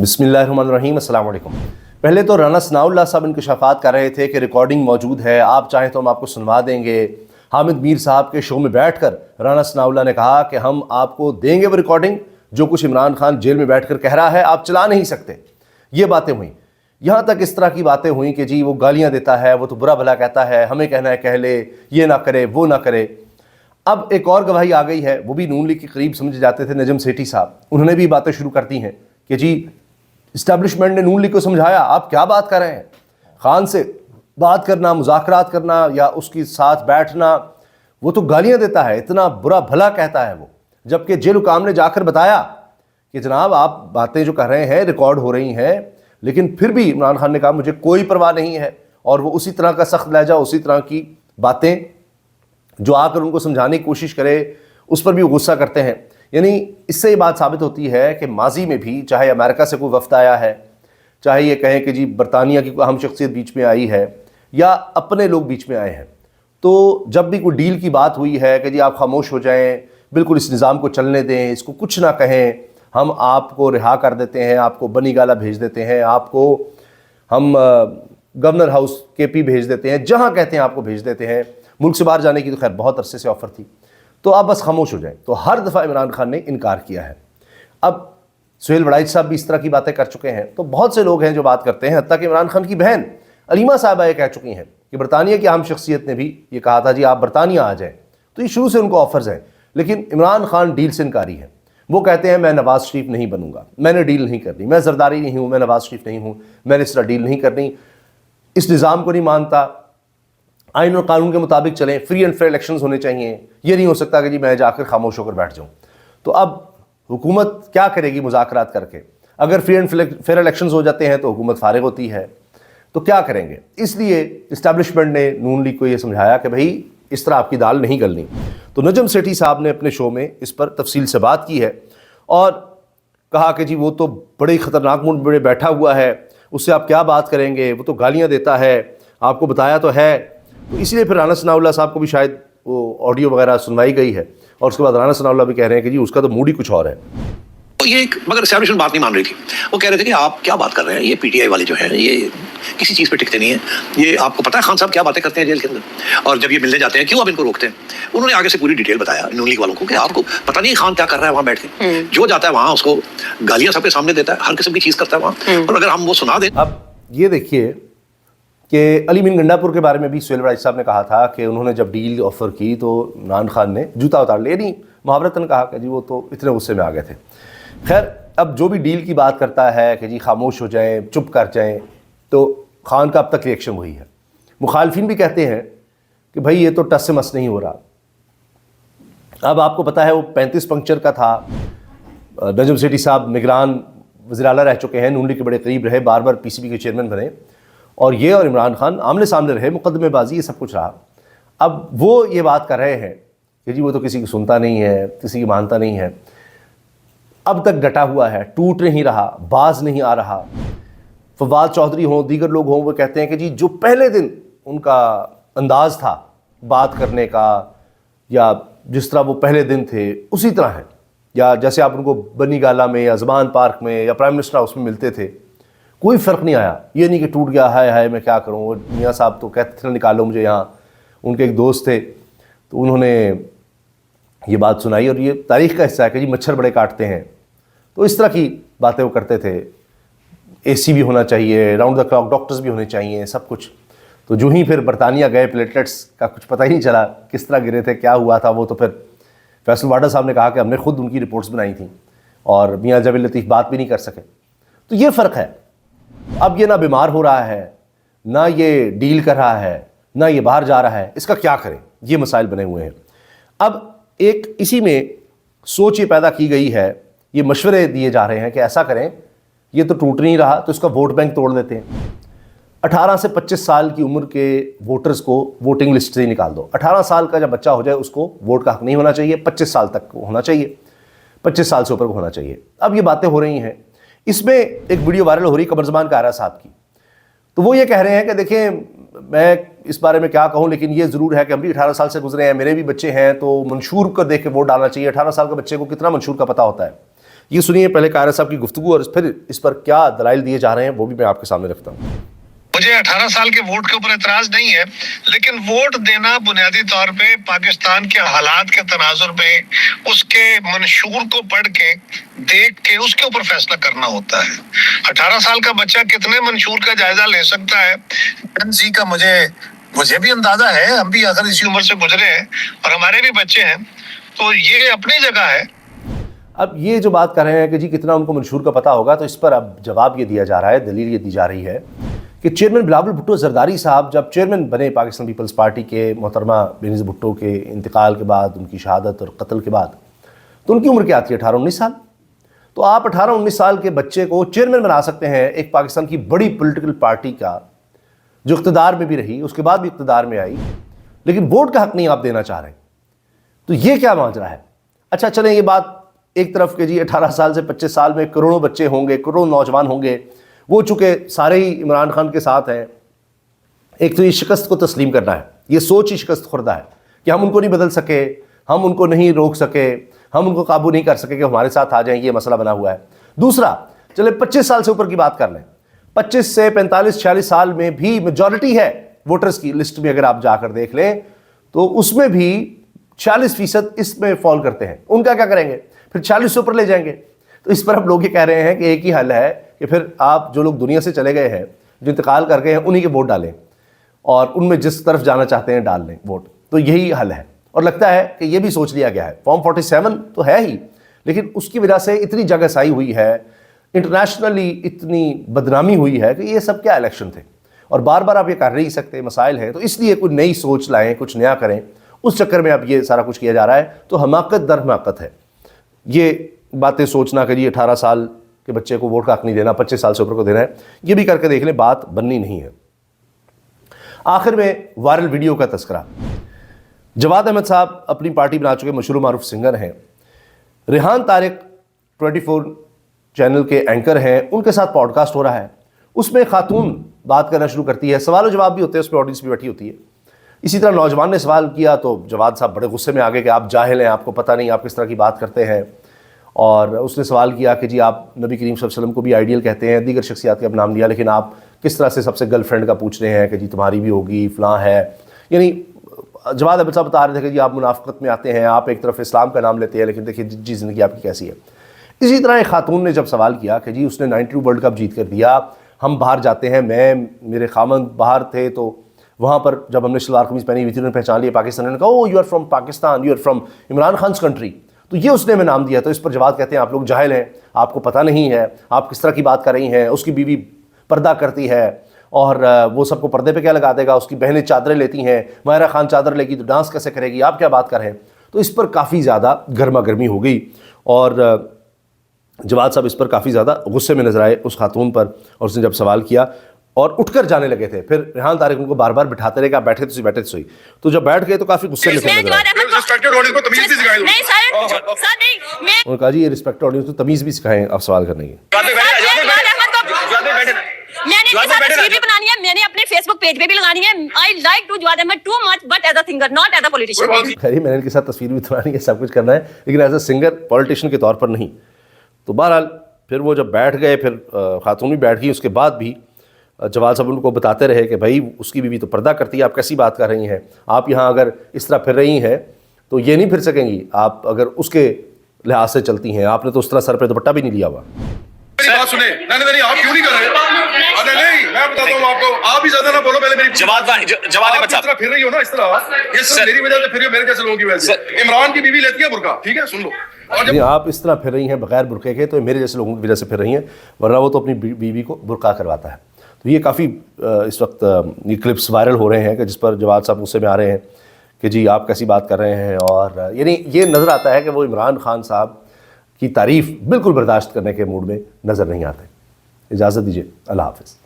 بسم اللہ الرحمن الرحیم، السلام علیکم۔ پہلے تو رانا ثناءاللہ صاحب انکشافات کر رہے تھے کہ ریکارڈنگ موجود ہے، آپ چاہیں تو ہم آپ کو سنوا دیں گے۔ حامد میر صاحب کے شو میں بیٹھ کر رانا ثناءاللہ نے کہا کہ ہم آپ کو دیں گے وہ ریکارڈنگ، جو کچھ عمران خان جیل میں بیٹھ کر کہہ رہا ہے آپ چلا نہیں سکتے۔ یہ باتیں ہوئیں، یہاں تک اس طرح کی باتیں ہوئیں کہ جی وہ گالیاں دیتا ہے، وہ تو برا بھلا کہتا ہے، ہمیں کہنا ہے کہہ لے، یہ نہ کرے وہ نہ کرے۔ اب ایک اور گواہی آ گئی ہے، وہ بھی نون لیگ کے قریب سمجھے جاتے تھے، نجم سیٹھی صاحب، انہوں نے بھی باتیں شروع کر دی ہیں کہ جی اسٹیبلشمنٹ نے نون لیگ کو سمجھایا آپ کیا بات کر رہے ہیں، خان سے بات کرنا، مذاکرات کرنا یا اس کے ساتھ بیٹھنا، وہ تو گالیاں دیتا ہے، اتنا برا بھلا کہتا ہے وہ، جبکہ جیل حکام نے جا کر بتایا کہ جناب آپ باتیں جو کر رہے ہیں ریکارڈ ہو رہی ہیں، لیکن پھر بھی عمران خان نے کہا مجھے کوئی پرواہ نہیں ہے، اور وہ اسی طرح کا سخت لہجہ، اسی طرح کی باتیں جو آ کر ان کو سمجھانے کی کوشش کرے اس پر بھی غصہ کرتے ہیں۔ یعنی اس سے یہ بات ثابت ہوتی ہے کہ ماضی میں بھی چاہے امریکہ سے کوئی وفد آیا ہے، چاہے یہ کہیں کہ جی برطانیہ کی کوئی اہم شخصیت بیچ میں آئی ہے، یا اپنے لوگ بیچ میں آئے ہیں، تو جب بھی کوئی ڈیل کی بات ہوئی ہے کہ جی آپ خاموش ہو جائیں، بالکل اس نظام کو چلنے دیں، اس کو کچھ نہ کہیں، ہم آپ کو رہا کر دیتے ہیں، آپ کو بنی گالا بھیج دیتے ہیں، آپ کو ہم گورنر ہاؤس کے پی بھیج دیتے ہیں، جہاں کہتے ہیں آپ کو بھیج دیتے ہیں، ملک سے باہر جانے کی تو خیر بہت عرصے سے آفر تھی، تو آپ بس خاموش ہو جائیں۔ تو ہر دفعہ عمران خان نے انکار کیا ہے۔ اب سہیل وڑائچ صاحب بھی اس طرح کی باتیں کر چکے ہیں، تو بہت سے لوگ ہیں جو بات کرتے ہیں، حتیٰ کہ عمران خان کی بہن علیمہ صاحبہ یہ کہہ چکی ہیں کہ برطانیہ کی اہم شخصیت نے بھی یہ کہا تھا جی آپ برطانیہ آ جائیں، تو یہ شروع سے ان کو آفرز ہیں، لیکن عمران خان ڈیل سے انکاری ہے۔ وہ کہتے ہیں میں نواز شریف نہیں بنوں گا، میں نے ڈیل نہیں کرنی، میں زرداری نہیں ہوں، میں نواز شریف نہیں ہوں، میں نے اس طرح ڈیل نہیں کرنی، اس نظام کو نہیں مانتا، آئین اور قانون کے مطابق چلیں، فری اینڈ فیئر الیکشنز ہونے چاہیے، یہ نہیں ہو سکتا کہ جی میں جا کر خاموش ہو کر بیٹھ جاؤں۔ تو اب حکومت کیا کرے گی مذاکرات کر کے؟ اگر فری اینڈ فیئر الیکشنز ہو جاتے ہیں تو حکومت فارغ ہوتی ہے، تو کیا کریں گے؟ اس لیے اسٹیبلشمنٹ نے نون لیگ کو یہ سمجھایا کہ بھائی اس طرح آپ کی دال نہیں گلنی۔ تو نجم سیٹھی صاحب نے اپنے شو میں اس پر تفصیل سے بات کی ہے اور کہا کہ جی وہ تو بڑے ہی خطرناک موڈ میں بیٹھا ہوا ہے، اس سے آپ کیا بات کریں گے، وہ تو گالیاں دیتا ہے، آپ کو بتایا تو ہے۔ تو اسی لیے پھر رانا ثناءاللہ صاحب کو بھی شاید وہ آڈیو وغیرہ سنوائی گئی ہے، اور اس کے بعد رانا ثناءاللہ بھی کہہ رہے ہیں کہ جی اس کا تو موڈ ہی کچھ اور ہے۔ تو یہ ایک مگر اسٹیبلشمنٹ بات نہیں مان رہی تھی، وہ کہہ رہے تھے کہ آپ کیا بات کر رہے ہیں، یہ پی ٹی آئی والے جو ہیں یہ کسی چیز پہ ٹکتے نہیں ہیں، یہ آپ کو پتہ ہے خان صاحب کیا باتیں کرتے ہیں جیل کے اندر، اور جب یہ ملنے جاتے ہیں کیوں آپ ان کو روکتے ہیں؟ انہوں نے آگے سے پوری ڈیٹیل بتایا نون لیگ والوں کو کہ آپ کو پتہ نہیں خان کیا کر رہا ہے وہاں بیٹھ کے، جو جاتا ہے وہاں اس کو گالیاں سب کے سامنے دیتا ہے، ہر قسم کی چیز کرتا ہے وہاں، اور اگر ہم وہ سنا دیں۔ اب یہ دیکھیے کہ علی مین گنڈا پور کے بارے میں بھی سہیل وڑائچ صاحب نے کہا تھا کہ انہوں نے جب ڈیل آفر کی تو عمران خان نے جوتا اتار لیا، نہیں محاورتاً کہا کہ جی وہ تو اتنے غصے میں آ گئے تھے۔ خیر اب جو بھی ڈیل کی بات کرتا ہے کہ جی خاموش ہو جائیں، چپ کر جائیں، تو خان کا اب تک ریئیکشن وہی ہے۔ مخالفین بھی کہتے ہیں کہ بھائی یہ تو ٹس سے مس نہیں ہو رہا۔ اب آپ کو پتہ ہے وہ 35 پنکچر کا تھا، نجم سیٹھی صاحب نگران وزیر اعلیٰ رہ چکے ہیں، نون لیگ کے بڑے قریب رہے، بار بار پی سی بی کے چیئرمین بنے، اور یہ اور عمران خان آمنے سامنے رہے، مقدمے بازی یہ سب کچھ رہا۔ اب وہ یہ بات کر رہے ہیں کہ جی وہ تو کسی کی سنتا نہیں ہے، کسی کی مانتا نہیں ہے، اب تک ڈٹا ہوا ہے، ٹوٹ نہیں رہا، باز نہیں آ رہا۔ فواد چودھری ہوں، دیگر لوگ ہوں، وہ کہتے ہیں کہ جی جو پہلے دن ان کا انداز تھا بات کرنے کا، یا جس طرح وہ پہلے دن تھے اسی طرح ہیں، یا جیسے آپ ان کو بنی گالا میں یا زمان پارک میں یا پرائم منسٹر ہاؤس میں ملتے تھے، کوئی فرق نہیں آیا۔ یہ نہیں کہ ٹوٹ گیا، ہائے ہائے میں کیا کروں، وہ میاں صاحب تو کہتے تھے نکالو مجھے یہاں، ان کے ایک دوست تھے تو انہوں نے یہ بات سنائی، اور یہ تاریخ کا حصہ ہے کہ جی مچھر بڑے کاٹتے ہیں، تو اس طرح کی باتیں وہ کرتے تھے۔ اے سی بھی ہونا چاہیے، راؤنڈ دا کلاک ڈاکٹرز بھی ہونے چاہیے، سب کچھ۔ تو جو ہی پھر برطانیہ گئے، پلیٹلیٹس کا کچھ پتہ ہی نہیں چلا کس طرح گرے تھے، کیا ہوا تھا، وہ تو پھر فیصل واڈر صاحب نے کہا کہ ہم نے خود ان کی رپورٹس بنائی تھیں، اور میاں جاوید لطیف بات بھی نہیں کر سکے۔ تو یہ فرق ہے۔ اب یہ نہ بیمار ہو رہا ہے، نہ یہ ڈیل کر رہا ہے، نہ یہ باہر جا رہا ہے، اس کا کیا کریں، یہ مسائل بنے ہوئے ہیں۔ اب ایک اسی میں سوچ یہ پیدا کی گئی ہے، یہ مشورے دیے جا رہے ہیں کہ ایسا کریں، یہ تو ٹوٹ نہیں رہا تو اس کا ووٹ بینک توڑ دیتے ہیں، 18 سے 25 سال کی عمر کے ووٹرز کو ووٹنگ لسٹ سے ہی نکال دو۔ 18 سال کا جب بچہ ہو جائے اس کو ووٹ کا حق نہیں ہونا چاہیے، 25 سال تک ہونا چاہیے، 25 سال سے اوپر کو ہونا چاہیے۔ اب یہ باتیں ہو رہی ہیں، اس میں ایک ویڈیو وائرل ہو رہی ہے قمرزمان کائرہ صاحب کی، تو وہ یہ کہہ رہے ہیں کہ دیکھیں میں اس بارے میں کیا کہوں، لیکن یہ ضرور ہے کہ ہم بھی 18 سال سے گزرے ہیں، میرے بھی بچے ہیں، تو منشور کو دیکھ کے ووٹ ڈالنا چاہیے۔ 18 سال کے بچے کو کتنا منشور کا پتہ ہوتا ہے؟ یہ سنیے پہلے قائرہ صاحب کی گفتگو اور پھر اس پر کیا دلائل دیے جا رہے ہیں وہ بھی میں آپ کے سامنے رکھتا ہوں۔ مجھے 18 سال کے ووٹ کے اوپر اعتراض نہیں ہے، لیکن ووٹ دینا بنیادی طور پہ پاکستان کے حالات کے تناظر میں اس کے منشور کو پڑھ کے دیکھ کے اس کے اوپر فیصلہ کرنا ہوتا ہے۔ 18 سال کا بچہ کتنے منشور کا جائزہ لے سکتا ہے جنسی کا مجھے بھی اندازہ ہے، ہم بھی اگر اسی عمر سے گزرے ہیں اور ہمارے بھی بچے ہیں، تو یہ اپنی جگہ ہے۔ اب یہ جو بات کر رہے ہیں کہ جی کتنا ان کو منشور کا پتہ ہوگا، تو اس پر اب جواب یہ دیا جا رہا ہے، دلیل یہ دی جا رہی ہے کہ چیئرمین بلاول بھٹو زرداری صاحب جب چیئرمین بنے پاکستان پیپلز پارٹی کے محترمہ بینظیر بھٹو کے انتقال کے بعد، ان کی شہادت اور قتل کے بعد، تو ان کی عمر کیا تھی؟ 18-19 سال۔ تو آپ 18-19 سال کے بچے کو چیئرمین بنا سکتے ہیں ایک پاکستان کی بڑی پولیٹیکل پارٹی کا جو اقتدار میں بھی رہی، اس کے بعد بھی اقتدار میں آئی، لیکن ووٹ کا حق نہیں آپ دینا چاہ رہے۔ تو یہ کیا ماجرا ہے؟ اچھا چلیں یہ بات ایک طرف کہ جی 18 سال سے 25 سال میں کروڑوں بچے ہوں گے، کروڑوں نوجوان ہوں گے، وہ چونکہ سارے ہی عمران خان کے ساتھ ہیں۔ ایک تو یہ شکست کو تسلیم کرنا ہے، یہ سوچ ہی شکست خوردہ ہے کہ ہم ان کو نہیں بدل سکے، ہم ان کو نہیں روک سکے، ہم ان کو قابو نہیں کر سکے کہ ہمارے ساتھ آ جائیں، یہ مسئلہ بنا ہوا ہے۔ دوسرا چلے 25 سال سے اوپر کی بات کر لیں، 25 سے 45-46 سال میں بھی میجورٹی ہے ووٹرز کی لسٹ میں، اگر آپ جا کر دیکھ لیں تو اس میں بھی 46% اس میں فال کرتے ہیں۔ ان کا کیا کریں گے؟ پھر 40 سے اوپر لے جائیں گے۔ تو اس پر اب لوگ یہ کہہ رہے ہیں کہ ایک ہی حل ہے کہ پھر آپ جو لوگ دنیا سے چلے گئے ہیں، جو انتقال کر گئے ہیں، انہی کے ووٹ ڈالیں اور ان میں جس طرف جانا چاہتے ہیں ڈال لیں ووٹ۔ تو یہی حل ہے، اور لگتا ہے کہ یہ بھی سوچ لیا گیا ہے۔ فارم 47 تو ہے ہی، لیکن اس کی وجہ سے اتنی جگہ سائی ہوئی ہے، انٹرنیشنلی اتنی بدنامی ہوئی ہے کہ یہ سب کیا الیکشن تھے، اور بار بار آپ یہ کر نہیں سکتے، مسائل ہیں، تو اس لیے کوئی نئی سوچ لائیں، کچھ نیا کریں، اس چکر میں اب یہ سارا کچھ کیا جا رہا ہے۔ تو حماقت در حماقت ہے یہ باتیں سوچنا کہ جی 18 سال کے بچے کو ووٹ کا حق نہیں دینا، 25 سال سے اوپر کو دینا ہے، یہ بھی کر کے دیکھ لیں، بات بننی نہیں ہے۔ آخر میں وائرل ویڈیو کا تذکرہ، جواد احمد صاحب اپنی پارٹی بنا چکے مشہور معروف سنگر ہیں، ریحان طارق 24 چینل کے اینکر ہیں، ان کے ساتھ پوڈ کاسٹ ہو رہا ہے، اس میں خاتون بات کرنا شروع کرتی ہے، سوال و جواب بھی ہوتے ہیں، اس میں آڈینس بھی بیٹھی ہوتی ہے۔ اسی طرح نوجوان نے سوال کیا تو جواد صاحب بڑے غصے میں آ گئے کہ آپ جاہل ہیں، آپ کو پتہ نہیں آپ کس طرح کی بات کرتے ہیں، اور اس نے سوال کیا کہ جی آپ نبی کریم صلی اللہ علیہ وسلم کو بھی آئیڈیل کہتے ہیں، دیگر شخصیات کا نام لیا، لیکن آپ کس طرح سے سب سے گرل فرینڈ کا پوچھ رہے ہیں کہ جی تمہاری بھی ہوگی، فلاں ہے۔ یعنی جواد احمد صاحب بتا رہے تھے کہ جی آپ منافقت میں آتے ہیں، آپ ایک طرف اسلام کا نام لیتے ہیں، لیکن دیکھیے جی زندگی آپ کی کیسی ہے۔ اسی طرح ایک خاتون نے جب سوال کیا کہ جی اس نے 92 ورلڈ کپ جیت کر دیا، ہم باہر جاتے ہیں، میں میرے خامند باہر تھے، تو وہاں پر جب ہم نے شلوار قمیض پہنی ہوئی تھی انہوں نے پہچان لیا پاکستان، نے کہا oh you are from Pakistan, you are from Imran Khan's country, تو یہ اس نے ہمیں نام دیا۔ تو اس پر جواد کہتے ہیں آپ لوگ جاہل ہیں، آپ کو پتہ نہیں ہے آپ کس طرح کی بات کر رہی ہیں، اس کی بیوی پردہ کرتی ہے اور وہ سب کو پردے پہ کیا لگا دے گا، اس کی بہنیں چادریں لیتی ہیں، ماہرہ خان چادر لے گی تو ڈانس کیسے کرے گی، آپ کیا بات کر رہے ہیں۔ تو اس پر کافی زیادہ گرما گرمی ہو گئی، اور جواد صاحب اس پر کافی زیادہ غصے میں نظر آئے اس خاتون پر، اور اس نے جب سوال کیا اور اٹھ کر جانے لگے تھے، پھر ریحان طارق ان کو بار بار بٹھاتے رہے کہ آپ بیٹھے تو بیٹھے تو صحیح، تو جب بیٹھ گئے تو کافی غصے میں نظر آئے۔ انہوں نے کہا جی یہ رسپیکٹ آڈینس کو تمیز بھی سکھائیں آپ سوال کرنے کی۔ میں نے اس کے ساتھ تصویر بھی بنانی ہے، میں نے اپنے فیس بک پیج پہ بھی لگانی ہے۔ I like to Jawad Ahmad too much but as a singer not as a politician۔ خیر میں نے ان کے ساتھ تصویر بھی بنانی ہے، سب کچھ کرنا ہے، لیکن ایز اے سنگر پولیٹیشین کے طور پر نہیں۔ تو بہرحال پھر وہ جب بیٹھ گئے، پھر خاتون بھی بیٹھ گئی، اس کے بعد بھی جواد صاحب ان کو بتاتے رہے کہ بھائی اس کی بیوی تو پردہ کرتی ہے، آپ کیسی بات کر رہی ہیں، آپ یہاں اگر اس طرح پھر رہی ہیں تو یہ نہیں پھر سکیں گی، آپ اگر اس کے لحاظ سے چلتی ہیں، آپ نے تو اس طرح سر پہ دوپٹہ بھی نہیں لیا ہوا۔ میری بات سنیں، نہیں آپ کیوں نہیں کر رہے؟ نہیں میں بتاتا ہوں آپ کو، آپ ہی زیادہ نہ بولو، پہلے میری جواد احمد اس طرح پھر رہی ہو نا، اس طرح یہ صرف میری وجہ سے پھر رہی ہو، میرے جیسے لوگوں کی وجہ سے۔ عمران کی بیوی لیتی ہے برقع، ٹھیک ہے سن لو، یعنی آپ اس طرح پھر رہی ہیں بغیر برقعے کے تو میرے جیسے لوگوں کی وجہ سے پھر رہی ہیں، ورنہ وہ تو اپنی بیوی کو برقع کرواتا ہے۔ تو یہ کافی اس وقت یہ کلپس وائرل ہو رہے ہیں کہ جس پر جواد صاحب غصے میں آ رہے ہیں کہ جی آپ کیسی بات کر رہے ہیں، اور یعنی یہ نظر آتا ہے کہ وہ عمران خان صاحب کی تعریف بالکل برداشت کرنے کے موڈ میں نظر نہیں آتے۔ اجازت دیجیے، اللہ حافظ۔